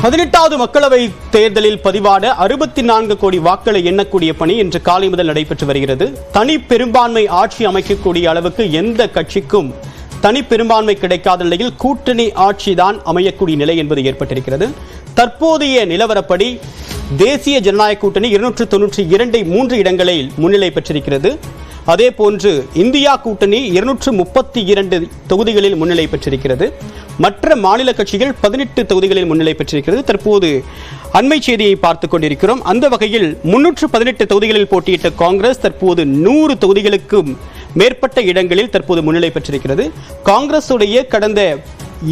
18வது மக்களவை தேர்தலில் பதிவான 64 கோடி வாக்களை எண்ணக்கூடிய பணி இன்று காலை முதல் நடைபெற்று வருகிறது. தனி பெரும்பான்மை ஆட்சி அமைக்கக்கூடிய அளவுக்கு எந்த கட்சிக்கும் தனி பெரும்பான்மை கிடைக்காத நிலையில் கூட்டணி ஆட்சிதான் அமையக்கூடிய நிலை என்பது ஏற்பட்டிருக்கிறது. தற்போதைய நிலவரப்படி தேசிய ஜனநாயக கூட்டணி 292 3 இடங்களில் முன்னிலை பெற்றிருக்கிறது. அதே போன்று இந்தியா கூட்டணி 232 தொகுதிகளில் முன்னிலை பெற்றிருக்கிறது. மற்ற மாநில கட்சிகள் 18 தொகுதிகளில் முன்னிலை பெற்றிருக்கிறது. தற்போது அண்மை செய்தியை பார்த்துக் கொண்டிருக்கிறோம். அந்த வகையில் 318 தொகுதிகளில் போட்டியிட்ட காங்கிரஸ் தற்போது 100 தொகுதிகளுக்கும் மேற்பட்ட இடங்களில் தற்போது முன்னிலை பெற்றிருக்கிறது. காங்கிரஸ் உடைய கடந்த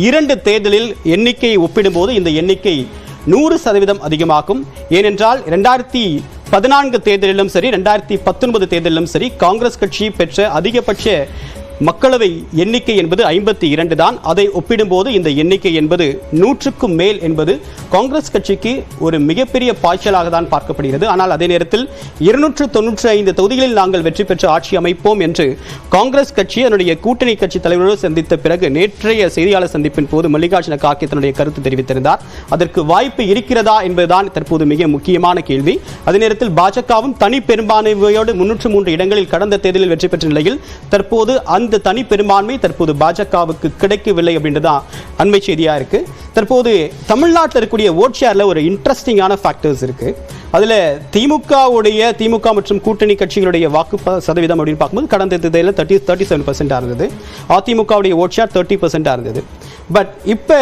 2 தேர்தலில் எண்ணிக்கையை ஒப்பிடும்போது இந்த எண்ணிக்கை 100% அதிகமாகும். ஏனென்றால் 2014 தேர்தலிலும் சரி 2019 தேர்தலிலும் சரி காங்கிரஸ் கட்சி பெற்ற அதிகபட்ச மக்களவை எண்ணிக்கை என்பது 52 தான். அதை ஒப்பிடும்போது இந்த எண்ணிக்கை என்பது 100க்கும் மேல் என்பது காங்கிரஸ் கட்சிக்கு ஒரு மிகப்பெரிய பாய்ச்சலாக தான் பார்க்கப்படுகிறது. ஆனால் அதே நேரத்தில் 295 தொகுதிகளில் நாங்கள் வெற்றி பெற்று ஆட்சி அமைப்போம் என்று காங்கிரஸ் கட்சி அதனுடைய கூட்டணி கட்சி தலைவரோடு சந்தித்த பிறகு நேற்றைய செய்தியாளர் சந்திப்பின் போது மல்லிகார்ஜுன கார்கே தன்னுடைய கருத்து தெரிவித்திருந்தார். அதற்கு வாய்ப்பு இருக்கிறதா என்பதுதான் தற்போது மிக முக்கியமான கேள்வி. அதே நேரத்தில் பாஜகவும் தனி பெரும்பான்மையோடு 303 இடங்களில் கடந்த தேர்தலில் வெற்றி பெற்ற நிலையில் தற்போது அந்த தனி பெரும்பான்மை தற்போது பாஜகவுக்கு கிடைக்கவில்லை அப்படின்றதான் அண்மை செய்தியா இருக்கு. தற்போது தமிழ்நாட்டில் இருக்கக்கூடிய ஓட் ஷேர்ல ஒரு இன்ட்ரெஸ்டிங்கான ஃபேக்டர்ஸ் இருக்கு. அதுல திமுக மற்றும் கூட்டணி கட்சிகளுடைய வாக்கு சதவீதம் அப்படின்னு பார்க்கும்போது கடந்த தேர்தலில் 37% இருந்தது. அதிமுகவுடைய ஓட் ஷேர் 30% இருந்தது. பட் இப்ப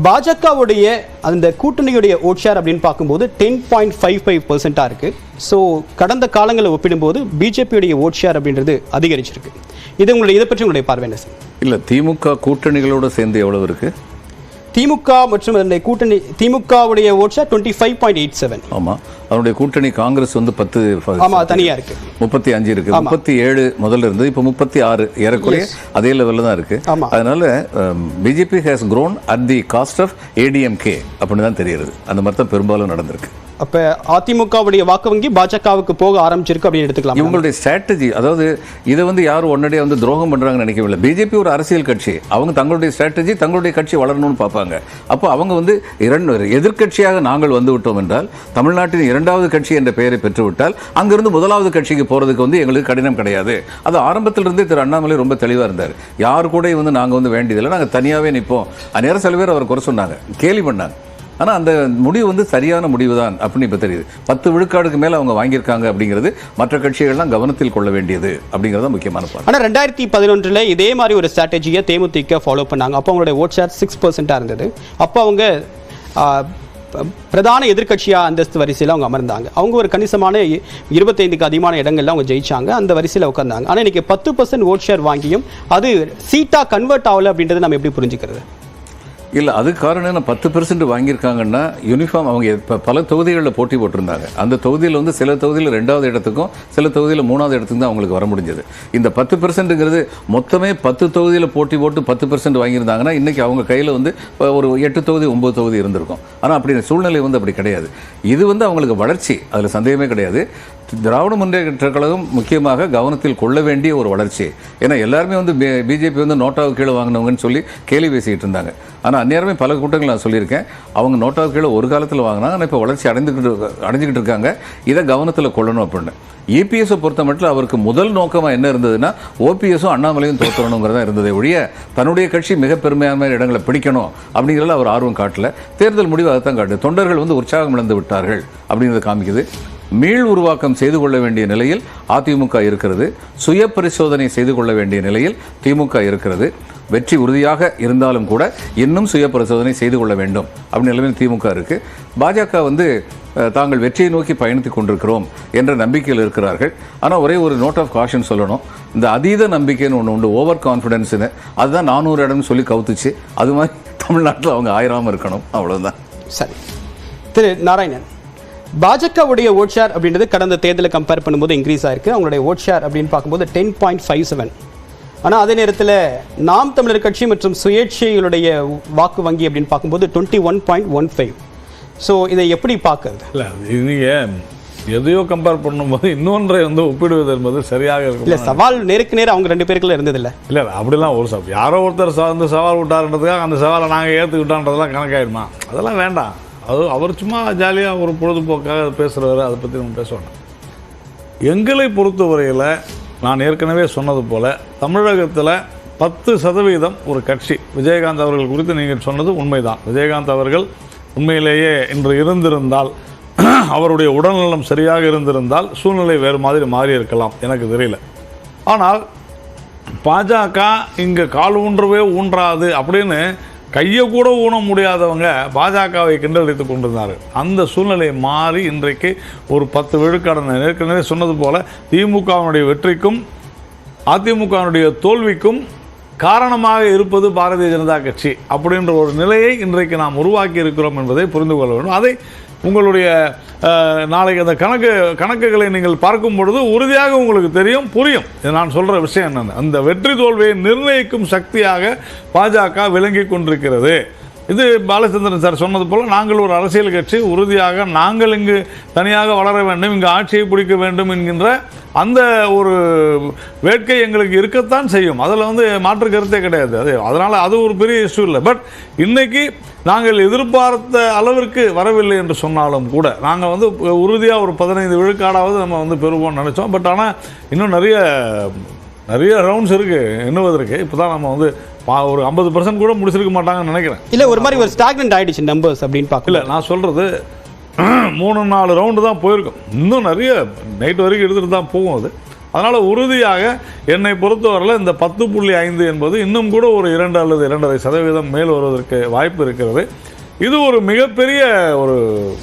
பாஜகவுடைய அந்த கூட்டணியுடைய ஓட் ஷேர் அப்படின்னு பார்க்கும்போது 10.55% இருக்கு. ஸோ கடந்த காலங்களை ஒப்பிடும்போது பிஜேபியுடைய ஓட் ஷேர் அப்படின்றது அதிகரிச்சிருக்கு. இதை பற்றி உங்களுடைய பார்வை என்ன சார்? இல்லை, திமுக கூட்டணிகளோடு சேர்ந்து எவ்வளவு இருக்கு? திமுக மற்றும் கூட்டணி திமுகவுடைய ஓட் ஷேர் 25.87. ஆமா, அதனுடைய கூட்டணி காங்கிரஸ் வந்து 10 தனியா இருக்கு, 35 இருக்கு, 37 முதல்ல இருந்து இப்போ 36 ஏறக்குறைய அதே லெவலில் தான் இருக்கு. அதனால BJP has grown at the cost of ADMK அப்படின்னு தான் தெரியுது. அந்த மாதிரி தான் பெரும்பாலும் நடந்திருக்கு. அப்ப அதிமுகவுடைய வாக்கு வங்கி பாஜகவுக்கு போக ஆரம்பிச்சிருக்கு அப்படின்னு எடுத்துக்கலாம். இவங்களுடைய ஸ்ட்ராட்டஜி, அதாவது இதை வந்து யாரும் உடனடியே வந்து துரோகம் பண்றாங்கன்னு நினைக்கவில்லை. பிஜேபி ஒரு அரசியல் கட்சி, அவங்க தங்களுடைய ஸ்ட்ராட்டஜி தங்களுடைய கட்சி வளரணும்னு பார்ப்பாங்க. அப்போ அவங்க வந்து எதிர்கட்சியாக நாங்கள் வந்து விட்டோம் என்றால், தமிழ்நாட்டின் 2வது கட்சி என்ற பெயரை பெற்றுவிட்டால் அங்கிருந்து 1வது கட்சிக்கு போறதுக்கு வந்து எங்களுக்கு கடினம் கிடையாது. அது ஆரம்பத்திலிருந்தே திரு அண்ணாமலை ரொம்ப தெளிவாக இருந்தார். யார் கூட வந்து நாங்கள் வந்து வேண்டியதில்லை, நாங்கள் தனியாகவே நிற்போம். அந்நேரம் சில பேர் அவர் குறை சொன்னாங்க, கேலி பண்ணாங்க. ஆனால் அந்த முடிவு வந்து சரியான முடிவு தான் அப்படின்னு இப்போ தெரியுது. 10 விழுக்காடுக்கு மேலே அவங்க வாங்கியிருக்காங்க அப்படிங்கிறது மற்ற கட்சிகள்லாம் கவனத்தில் கொள்ள வேண்டியது அப்படிங்கிறது முக்கியமான பாயிண்ட். ஆனால் 2011 இதே மாதிரி ஒரு ஸ்ட்ராட்டஜியை தேமுதிக ஃபாலோ பண்ணாங்க. அப்போ அவங்களுடைய ஓட் ஷேர் 6% இருந்தது. அப்போ அவங்க பிரதான எதிர்கட்சியாக அந்தஸ்து வரிசையில் அவங்க அமர்ந்தாங்க. அவங்க ஒரு கணிசமான 25க்கு அதிகமான இடங்கள்ல அவங்க ஜெயிச்சாங்க, அந்த வரிசையில் உட்கார்ந்தாங்க. ஆனால் இன்னைக்கு 10% ஓட் ஷேர் வாங்கியும் அது சீட்டாக கன்வெர்ட் ஆகல அப்படின்றது நம்ம எப்படி புரிஞ்சுக்கிறது? இல்லை, அதுக்கு காரணம் என்ன, 10% வாங்கியிருக்காங்கன்னா யூனிஃபார்ம் அவங்க இப்போ பல தொகுதிகளில் போட்டி போட்டிருந்தாங்க. அந்த தொகுதியில் வந்து சில தொகுதியில் 2வது இடத்துக்கும் சில தொகுதியில் 3வது இடத்துக்கும் தான் அவங்களுக்கு வர முடிஞ்சது. இந்த 10%ங்கிறது மொத்தமே 10 தொகுதியில் போட்டி போட்டு 10% வாங்கியிருந்தாங்கன்னா இன்றைக்கி அவங்க கையில் வந்து ஒரு 8 தொகுதி 9 தொகுதி இருந்திருக்கும். ஆனால் அப்படி சூழ்நிலை வந்து அப்படி கிடையாது. இது வந்து அவங்களுக்கு வளர்ச்சி, அதில் சந்தேகமே கிடையாது. திராவிட முன்னேற்ற கழகம் முக்கியமாக கவனத்தில் கொள்ள வேண்டிய ஒரு வளர்ச்சி. ஏன்னா எல்லாருமே வந்து பிஜேபி வந்து நோட்டாவுக்கு கீழே வாங்கினவங்கன்னு சொல்லி கேள்வி பேசிக்கிட்டு இருந்தாங்க. ஆனால் அந்நேரமே பல கூட்டங்கள் நான் சொல்லியிருக்கேன், அவங்க நோட்டாவுக்கு கீழே ஒரு காலத்தில் வாங்கினாங்க, ஆனால் இப்போ வளர்ச்சி அடைஞ்சிக்கிட்டு இருக்காங்க. இதை கவனத்தில் கொள்ளணும் அப்படின்னு. இபிஎஸை பொறுத்த மட்டும் அவருக்கு முதல் நோக்கமாக என்ன இருந்ததுன்னா, ஓபிஎஸும் அண்ணாமலையும் தோற்றணுங்கிறதா இருந்ததை ஒழிய தன்னுடைய கட்சி மிக பெருமையான இடங்களை பிடிக்கணும் அப்படிங்கிறத அவர் ஆர்வம் காட்டல. தேர்தல் முடிவு அதை தான் காட்டுது. தொண்டர்கள் வந்து உற்சாகம் இழந்து விட்டார்கள் அப்படிங்கிறத காமிக்குது. மீள் உருவாக்கம் செய்து கொள்ள வேண்டிய நிலையில் அதிமுக இருக்கிறது. சுய பரிசோதனை செய்து கொள்ள வேண்டிய நிலையில் திமுக இருக்கிறது. வெற்றி உறுதியாக இருந்தாலும் கூட இன்னும் சுய பரிசோதனை செய்து கொள்ள வேண்டும் அப்படி நிலைமையில் திமுக இருக்கு. பாஜக வந்து தாங்கள் வெற்றியை நோக்கி பயணித்துக் கொண்டிருக்கிறோம் என்ற நம்பிக்கையில் இருக்கிறார்கள். ஆனால் ஒரே ஒரு நோட் ஆஃப் காஷன் சொல்லணும், இந்த அதீத நம்பிக்கைன்னு ஒன்று உண்டு, ஓவர் கான்ஃபிடென்ஸ்னு. அதுதான் 400 இடம்னு சொல்லி கவுத்துச்சு. அது மாதிரி தமிழ்நாட்டில் அவங்க ஆயிராமல் இருக்கணும், அவ்வளோதான். சரி, திரு நாராயணன், பாஜகவுடைய ஓட் ஷேர் அப்படின்றது கடந்த தேர்தலை கம்பேர் பண்ணும்போது இன்க்ரீஸ் ஆயிருக்கு. அவங்களுடைய ஓட் ஷேர் அப்படின்னு பார்க்கும்போது 10.57. ஆனால் அதே நேரத்தில் நாம் தமிழர் கட்சி மற்றும் சுயேட்சைகளுடைய வாக்கு வங்கி அப்படின்னு பார்க்கும்போது 21.15. ஸோ இதை எப்படி பார்க்கறது? இல்லை, நீங்கள் எதையோ கம்பேர் பண்ணும்போது இன்னொன்றை வந்து ஒப்பிடுவது என்பது சரியாக இல்ல இருக்கும். சவால் நேருக்கு நேர் அவங்க 2 பேருக்குள்ள இருந்தது இல்ல. இல்லை அப்படிலாம் ஒரு சவால் யாரோ ஒருத்தர் வந்து சவால் விட்டாருன்றதுக்காக அந்த சவாலை நாங்கள் ஏற்றுக்கிட்டோன்றதெல்லாம் கணக்காயிடுமா? அதெல்லாம் வேண்டாம். அது அவர் சும்மா ஜாலியாக ஒரு பொழுதுபோக்காக பேசுகிறவர், அதை பற்றி நம்ம பேச வேண்டாம். எங்களை பொறுத்தவரையில் நான் ஏற்கனவே சொன்னது போல் தமிழகத்தில் 10% ஒரு கட்சி, விஜயகாந்த் அவர்கள் குறித்து நீங்கள் சொன்னது உண்மைதான். விஜயகாந்த் அவர்கள் உண்மையிலேயே இன்று இருந்திருந்தால், அவருடைய உடல்நலம் சரியாக இருந்திருந்தால் சூழ்நிலை வேறு மாதிரி மாறி இருக்கலாம், எனக்கு தெரியல. ஆனால் பாஜக இங்கே கால் ஊன்றவே ஊன்றாது அப்படின்னு கையை கூட ஊன முடியாதவங்க பாஜகவை கிண்டடித்துக் கொண்டிருந்தார்கள். அந்த சூழ்நிலை மாறி இன்றைக்கு ஒரு 10 விழுக்காடு, ஏற்கனவே சொன்னது போல திமுகவினுடைய வெற்றிக்கும் அதிமுகவினுடைய தோல்விக்கும் காரணமாக இருப்பது பாரதிய ஜனதா கட்சி அப்படின்ற ஒரு நிலையை இன்றைக்கு நாம் உருவாக்கி இருக்கிறோம் என்பதை புரிந்து கொள்ள வேண்டும். அதை உங்களுடைய நாளைக்கு அந்த கணக்குகளை நீங்கள் பார்க்கும் பொழுது உறுதியாக உங்களுக்கு தெரியும், புரியும். நான் சொல்கிற விஷயம் என்னென்ன, அந்த வெற்றி தோல்வியை நிர்ணயிக்கும் சக்தியாக பாஜக விளங்கி கொண்டிருக்கிறது. இது பாலச்சந்திரன் சார் சொன்னது போல் நாங்கள் ஒரு அரசியல் கட்சி, உறுதியாக நாங்கள் இங்கு தனியாக வளர வேண்டும், இங்கு ஆட்சியை பிடிக்க வேண்டும் என்கின்ற அந்த ஒரு வேட்கை எங்களுக்கு இருக்கத்தான் செய்யும். அதில் வந்து மாற்று கருத்தே கிடையாது. அதனால் அது ஒரு பெரிய இஷ்யூ இல்லை. பட் இன்னைக்கு நாங்கள் எதிர்பார்த்த அளவிற்கு வரவில்லை என்று சொன்னாலும் கூட நாங்கள் வந்து உறுதியாக ஒரு 15 விழுக்காடாவது நம்ம வந்து பெறுவோம்னு நினச்சோம். பட் ஆனால் இன்னும் நிறைய ரவுண்ட்ஸ் இருக்குது எண்ணுவதற்கு. இப்போ தான் நம்ம வந்து ஒரு 50% கூட முடிச்சிருக்க மாட்டாங்கன்னு நினைக்கிறேன். இல்லை ஒரு மாதிரி ஒரு ஸ்டாக்னன்ட் ஆயிடுச்சு நம்பர்ஸ் அப்படின்னு பார்க்கல. நான் சொல்கிறது 3-4 ரவுண்டு தான் போயிருக்கும். இன்னும் நிறைய நைட் வரைக்கும் எடுத்துகிட்டு தான் போகும் அது. அதனால் உறுதியாக என்னை பொறுத்தவரையில் இந்த 10.5 என்பது இன்னும் கூட ஒரு 2 அல்லது 2.5% மேல் வருவதற்கு வாய்ப்பு இருக்கிறது. இது ஒரு மிகப்பெரிய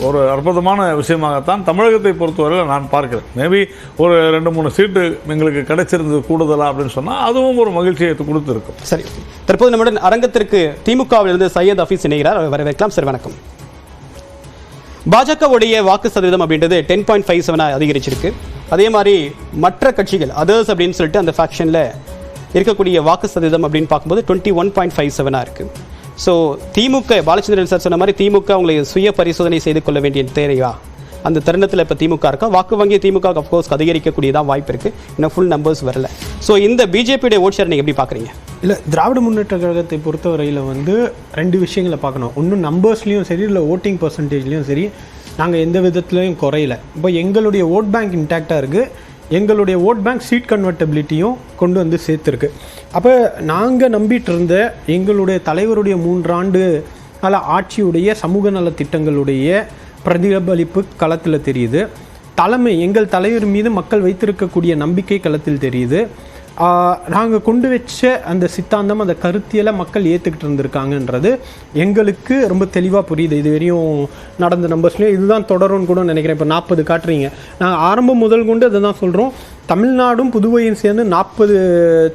ஒரு அற்புதமான விஷயமாகத்தான் தமிழகத்தை பொறுத்தவரையில் நான் பார்க்கிறேன். மேபி ஒரு 2-3 சீட்டு எங்களுக்கு கிடைச்சிருந்தது கூடுதலா அப்படின்னு சொன்னால் அதுவும் ஒரு மகிழ்ச்சியை கொடுத்துருக்கும். சரி, தற்போது நம்முடன் அரங்கத்திற்கு திமுகவிலிருந்து சையத் ஹஃபீஸ் இணைகிறார். வரவேற்கலாம் சார். வணக்கம். பாஜகவுடைய வாக்கு சதவீதம் அப்படின்றது 10.57 அதிகரிச்சிருக்கு. அதே மாதிரி மற்ற கட்சிகள் அதர்ஸ் அப்படின்னு சொல்லிட்டு அந்த ஃபேக்ஷனில் இருக்கக்கூடிய வாக்கு சதவீதம் அப்படின்னு பார்க்கும்போது 21.57 இருக்கு. ஸோ திமுக, பாலச்சந்திரன் சார் சொன்ன மாதிரி திமுக உங்களை சுய பரிசோதனை செய்து கொள்ள வேண்டிய தேவையா? அந்த தருணத்தில் இப்போ திமுக இருக்கா? வாக்கு வங்கி திமுக அஃப்கோர்ஸ் அதிகரிக்கக்கூடியதான் வாய்ப்பு இருக்குது. இன்னும் ஃபுல் நம்பர்ஸ் வரல. ஸோ இந்த பிஜேபியுடைய ஓட் ஷேர் நீங்கள் எப்படி பார்க்குறீங்க? இல்லை, திராவிட முன்னேற்ற கழகத்தை பொறுத்தவரையில் வந்து 2 விஷயங்களை பார்க்கணும். ஒன்றும் நம்பர்ஸ்லேயும் சரி, இல்லை ஓட்டிங் பர்சன்டேஜ்லேயும் சரி, நாங்கள் எந்த விதத்துலையும் குறையில. இப்போ எங்களுடைய ஓட் பேங்க் இன்டாக்டாக இருக்குது. எங்களுடைய ஓட் பேங்க் சீட் கன்வெர்ட்டபிலிட்டியும் கொண்டு வந்து சேர்த்துருக்கு. அப்போ நாங்கள் நம்பிட்டு இருந்த எங்களுடைய தலைவருடைய 3 ஆண்டு கால ஆட்சியுடைய சமூக நல திட்டங்களுடைய பிரதிபலிப்பு களத்தில் தெரியுது. எங்கள் தலைவர் மீது மக்கள் வைத்திருக்கக்கூடிய நம்பிக்கை களத்தில் தெரியுது. நாங்கள் கொண்டு வச்ச அந்த சித்தாந்தம், அந்த கருத்தியலை மக்கள் ஏற்றுக்கிட்டு இருந்திருக்காங்கன்றது எங்களுக்கு ரொம்ப தெளிவாக புரியுது. இது வரையும் நடந்த நம்பர்ஸ்லேயும் இதுதான் தொடரும்னு கூட நினைக்கிறேன். இப்போ 40 காட்டுறீங்க. நாங்கள் ஆரம்பம் முதல் கொண்டு அதை தான் சொல்கிறோம். தமிழ்நாடும் புதுவையும் சேர்ந்து 40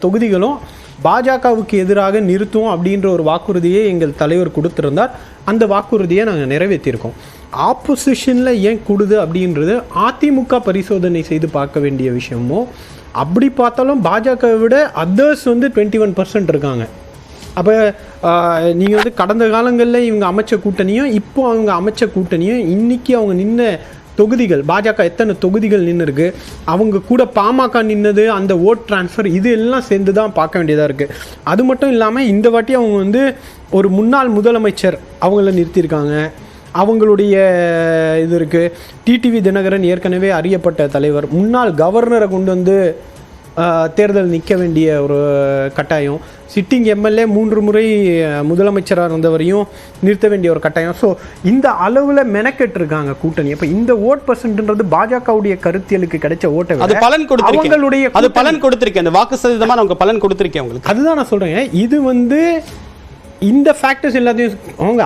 தொகுதிகளும் பாஜகவுக்கு எதிராக நிறுத்துவோம் அப்படின்ற ஒரு வாக்குறுதியை எங்கள் தலைவர் கொடுத்திருந்தார். அந்த வாக்குறுதியை நாங்கள் நிறைவேற்றியிருக்கோம். ஆப்போசிஷனில் ஏன் கூடுது அப்படின்றது அதிமுக பரிசோதனை செய்து பார்க்க வேண்டிய விஷயமோ. அப்படி பார்த்தாலும் பாஜகவை விட அதர்ஸ் வந்து 21% இருக்காங்க. அப்போ நீங்கள் வந்து கடந்த காலங்களில் இவங்க அமைச்ச கூட்டணியும் இப்போ அவங்க அமைச்ச கூட்டணியும் இன்றைக்கி அவங்க நின்ன தொகுதிகள், பாஜக எத்தனை தொகுதிகள் நின்று இருக்கு, அவங்க கூட பாமக நின்னது, அந்த ஓட் டிரான்ஸ்ஃபர், இது எல்லாம் சேர்ந்து தான் பார்க்க வேண்டியதாக இருக்குது. அது மட்டும் இல்லாமல் இந்த வாட்டி அவங்க வந்து ஒரு முன்னாள் முதலமைச்சர் அவங்கள நிறுத்தியிருக்காங்க. அவங்களுடைய இது இருக்குது. டிடிவி தினகரன் ஏற்கனவே அறியப்பட்ட தலைவர், முன்னாள் கவர்னரை கொண்டு வந்து தேர்தல் நிற்க வேண்டிய ஒரு கட்டாயம், சிட்டிங் எம்எல்ஏ 3 முறை முதலமைச்சராக இருந்தவரையும் நிறுத்த வேண்டிய ஒரு கட்டாயம். ஸோ இந்த அளவில் மெனக்கெட்டு இருக்காங்க கூட்டணி. அப்போ இந்த ஓட் பர்சன்ட்ன்றது பாஜகவுடைய கருத்தியலுக்கு கிடைச்ச ஓட்டை அது பலன் கொடுத்திருக்கேன், அது பலன் கொடுத்திருக்கேன், அந்த வாக்கு சதவீதமாக அவங்க பலன் கொடுத்திருக்கேன் உங்களுக்கு. அதுதான் நான் சொல்கிறேன். இது வந்து இந்த ஃபேக்டர்ஸ் எல்லாத்தையும் அவங்க